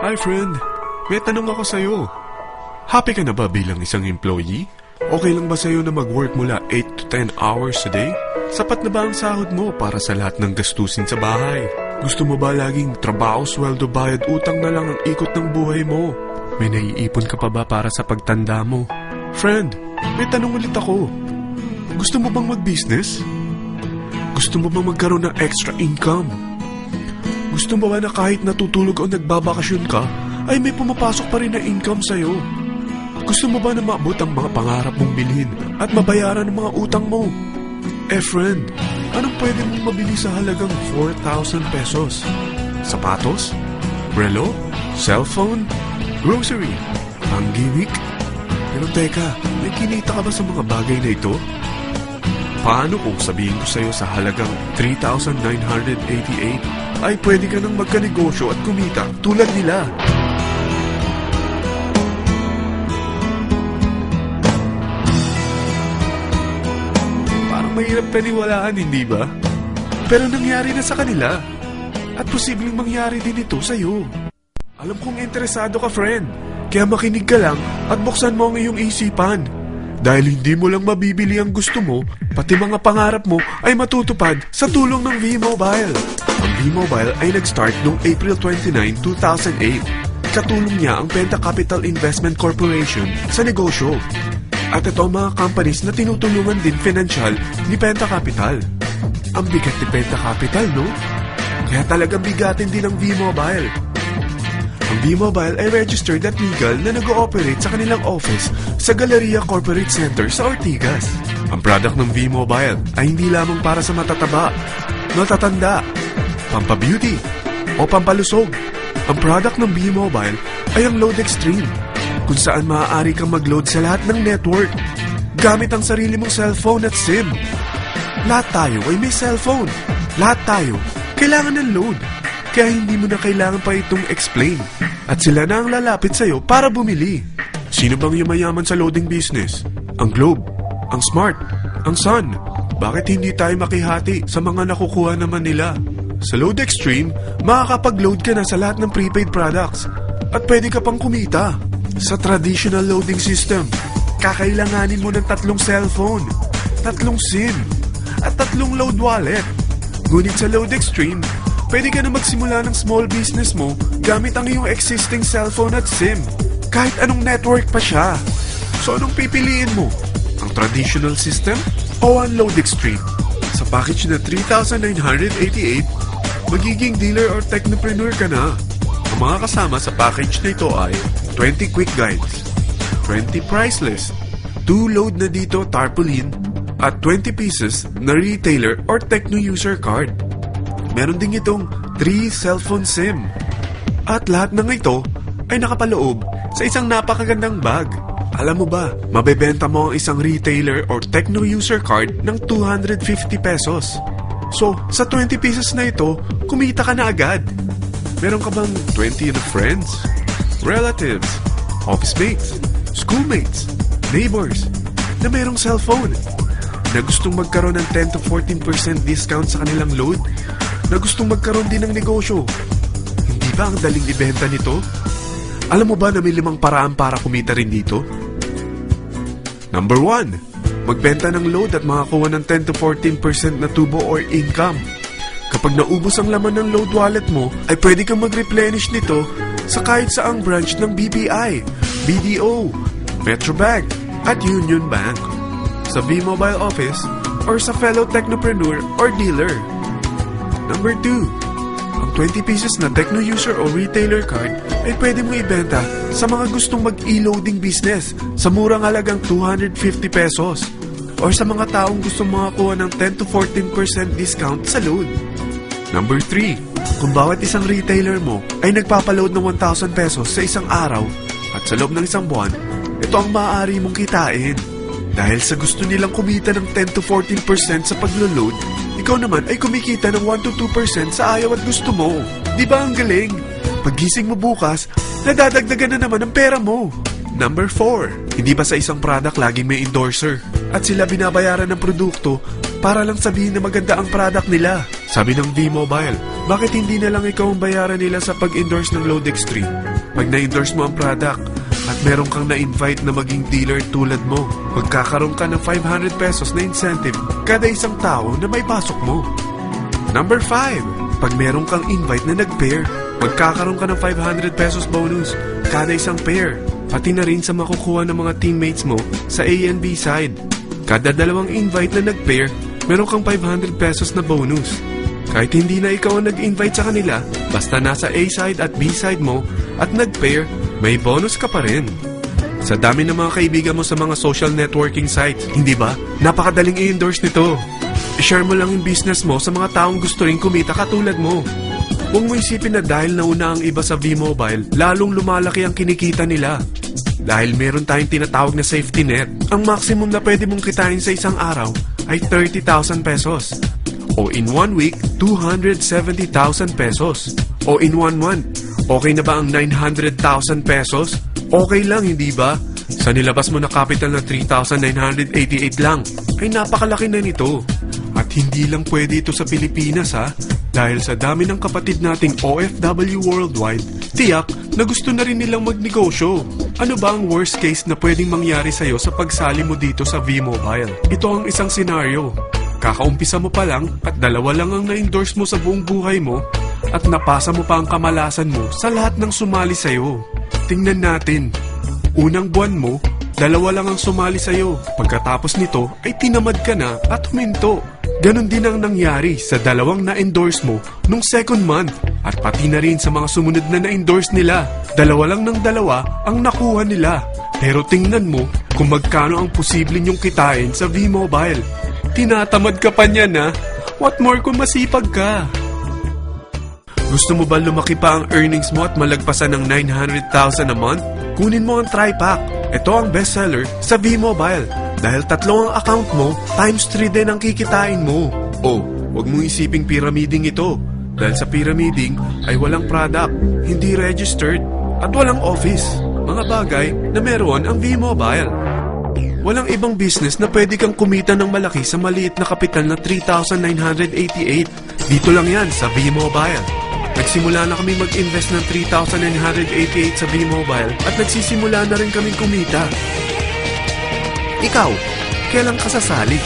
Hi friend, may tanong ako sa'yo. Happy ka na ba bilang isang employee? Okay lang ba sa'yo na mag-work mula 8 to 10 hours a day? Sapat na ba ang sahod mo para sa lahat ng gastusin sa bahay? Gusto mo ba laging trabaho, sweldo, bayad, utang na lang ang ikot ng buhay mo? May naiipon ka pa ba para sa pagtanda mo? Friend, may tanong ulit ako. Gusto mo bang mag-business? Gusto mo bang magkaroon ng extra income? Gusto mo ba na kahit natutulog o nagbabakasyon ka, ay may pumapasok pa rin na income sa'yo? Gusto mo ba na maabot ang mga pangarap mong bilhin at mabayaran ang mga utang mo? Eh friend, anong pwede mong mabili sa halagang 4,000 pesos? Sapatos? Relo? Cellphone? Grocery? Pang-gimmick? Pero teka, may kinita ka ba sa mga bagay na ito? Paano kung sabihin ko sa'yo sa halagang 3,988 ay pwede ka nang magkanegosyo at kumita tulad nila? Parang mahirap paniwalaan, hindi ba? Pero nangyari na sa kanila. At posibleng mangyari din ito sa'yo. Alam kong interesado ka, friend. Kaya makinig ka lang at buksan mo ang iyong isipan. Dahil hindi mo lang mabibili ang gusto mo, pati mga pangarap mo ay matutupad sa tulong ng V-Mobile. Ang V-Mobile ay nag-start noong April 29, 2008. Katulong niya ang Penta Capital Investment Corporation sa negosyo. At ito ang mga companies na tinutulungan din financial ni Penta Capital. Ang bigat ni Penta Capital, no? Kaya talagang bigatin din ang V-Mobile. Ang V-Mobile ay registered at legal na nag-ooperate sa kanilang office sa Galleria Corporate Center sa Ortigas. Ang product ng V-Mobile ay hindi lamang para sa matataba, matatanda, pampabeauty, o pampalusog. Ang product ng V-Mobile ay ang Load Extreme, kung saan maaari kang mag-load sa lahat ng network gamit ang sarili mong cellphone at SIM. Lahat tayo ay may cellphone. Lahat tayo kailangan ng load. Kaya hindi mo na kailangan pa itong explain. At sila na ang lalapit sa'yo para bumili. Sino bang yumayaman sa loading business? Ang Globe, ang Smart, ang Sun. Bakit hindi tayo makihati sa mga nakukuha naman nila? Sa Load Extreme, makakapag-load ka na sa lahat ng prepaid products. At pwede ka pang kumita. Sa traditional loading system, kakailanganin mo ng 3 cellphone, 3 SIM, at 3 load wallet. Ngunit sa Load Extreme, pwede ka na magsimula ng small business mo gamit ang iyong existing cellphone at SIM. Kahit anong network pa siya. So anong pipiliin mo? Ang traditional system o ang Load Extreme? Sa package na 3,988, magiging dealer or technopreneur ka na. Ang mga kasama sa package na ito ay 20 quick guides, 20 price list, 2 load na dito tarpaulin, at 20 pieces na retailer or techno user card. Meron din itong 3 cellphone SIM. At lahat ng ito ay nakapaloob sa isang napakagandang bag. Alam mo ba, mabebenta mo ang isang retailer or techno user card ng 250 pesos. So, sa 20 pieces na ito, kumita ka na agad. Meron ka bang 20 na friends, relatives, office mates, schoolmates, neighbors na merong cellphone na gustong magkaroon ng 10 to 14% discount sa kanilang load? Na gustong magkaroon din ng negosyo? Hindi ba ang daling ibenta nito? Alam mo ba na may 5 paraan para kumita rin dito? Number 1, magbenta ng load at makakuha ng 10 to 14% na tubo or income. Kapag naubos ang laman ng load wallet mo, ay pwede kang mag-replenish nito sa kahit saang branch ng BPI, BDO, Metrobank, at Union Bank, sa V-Mobile office, or sa fellow technopreneur or dealer. Number 2, ang 20 pieces na techno user o retailer card ay pwede mo ibenta sa mga gustong mag-e-loading business sa murang halagang 250 pesos or sa mga taong gustong makakuha ng 10 to 14% discount sa load. Number 3, kung bawat isang retailer mo ay nagpapaload ng 1,000 pesos sa isang araw at sa loob ng isang buwan, ito ang maaari mong kitain. Dahil sa gusto nilang kumita ng 10 to 14% sa paglo-load, ikaw naman ay kumikita ng 1 to 2% sa ayaw at gusto mo. Di ba ang galing? Paggising mo bukas, nadadagdagan na naman ang pera mo. Number 4, hindi ba sa isang product laging may endorser? At sila binabayaran ng produkto para lang sabihin na maganda ang product nila. Sabi ng V-Mobile, bakit hindi na lang ikaw ang bayaran nila sa pag-endorse ng Load Extreme? Pag na-endorse mo ang product at meron kang na-invite na maging dealer tulad mo, magkakaroon ka ng 500 pesos na incentive kada isang tao na may pasok mo. Number 5, pag meron kang invite na nag-pair, magkakaroon ka ng 500 pesos bonus kada isang pair. Pati na rin sa makukuha ng mga teammates mo sa A and B side. Kada dalawang invite na nag-pair, meron kang 500 pesos na bonus. Kahit hindi na ikaw ang nag-invite sa kanila, basta nasa A side at B side mo at nag-pair, may bonus ka pa rin. Sa dami ng mga kaibigan mo sa mga social networking sites, hindi ba? Napakadaling i-endorse nito. I-share mo lang yung business mo sa mga taong gusto rin kumita katulad mo. Huwag mo isipin na dahil nauna ang iba sa V-Mobile, lalong lumalaki ang kinikita nila. Dahil meron tayong tinatawag na safety net, ang maximum na pwede mong kitain sa isang araw ay 30,000 pesos. O in 1 week, 270,000 pesos. O in 1 month, okay na ba ang 900,000 pesos? Okay lang, hindi ba? Sa nilabas mo na capital na 3,988 lang, ay napakalaki na nito. At hindi lang pwede ito sa Pilipinas ha, dahil sa dami ng kapatid nating OFW worldwide, tiyak na gusto na rin nilang magnegosyo. Ano ba ang worst case na pwedeng mangyari sa'yo sa pagsali mo dito sa V-Mobile? Ito ang isang senaryo. Kakaumpisa mo pa lang at dalawa lang ang na-endorse mo sa buong buhay mo at napasa mo pa ang kamalasan mo sa lahat ng sumali sa'yo. Tingnan natin. Unang buwan mo, dalawa lang ang sumali sa'yo. Pagkatapos nito ay tinamad ka na at huminto. Ganon din ang nangyari sa dalawang na-endorse mo nung second month at pati na rin sa mga sumunod na na-endorse nila. Dalawa lang ng dalawa ang nakuha nila. Pero tingnan mo kung magkano ang posible nyong kitain sa V-Mobile. Tinatamad ka pa niyan ha? What more kung masipag ka? Gusto mo ba lumaki pa ang earnings mo at malagpasan ng 900,000 a month? Kunin mo ang TriPack. Ito ang bestseller sa V-Mobile. Dahil 3 ang account mo, times 3 din ang kikitain mo. Oh, huwag mong isiping pyramiding ito. Dahil sa pyramiding ay walang product, hindi registered, at walang office. Mga bagay na meron ang V-Mobile. Walang ibang business na pwede kang kumita ng malaki sa maliit na kapital na 3,988. Dito lang yan sa V-Mobile. Nagsimula na kami mag-invest ng 3,988 sa V-Mobile at nagsisimula na rin kaming kumita. Ikaw, kailan ka sasali?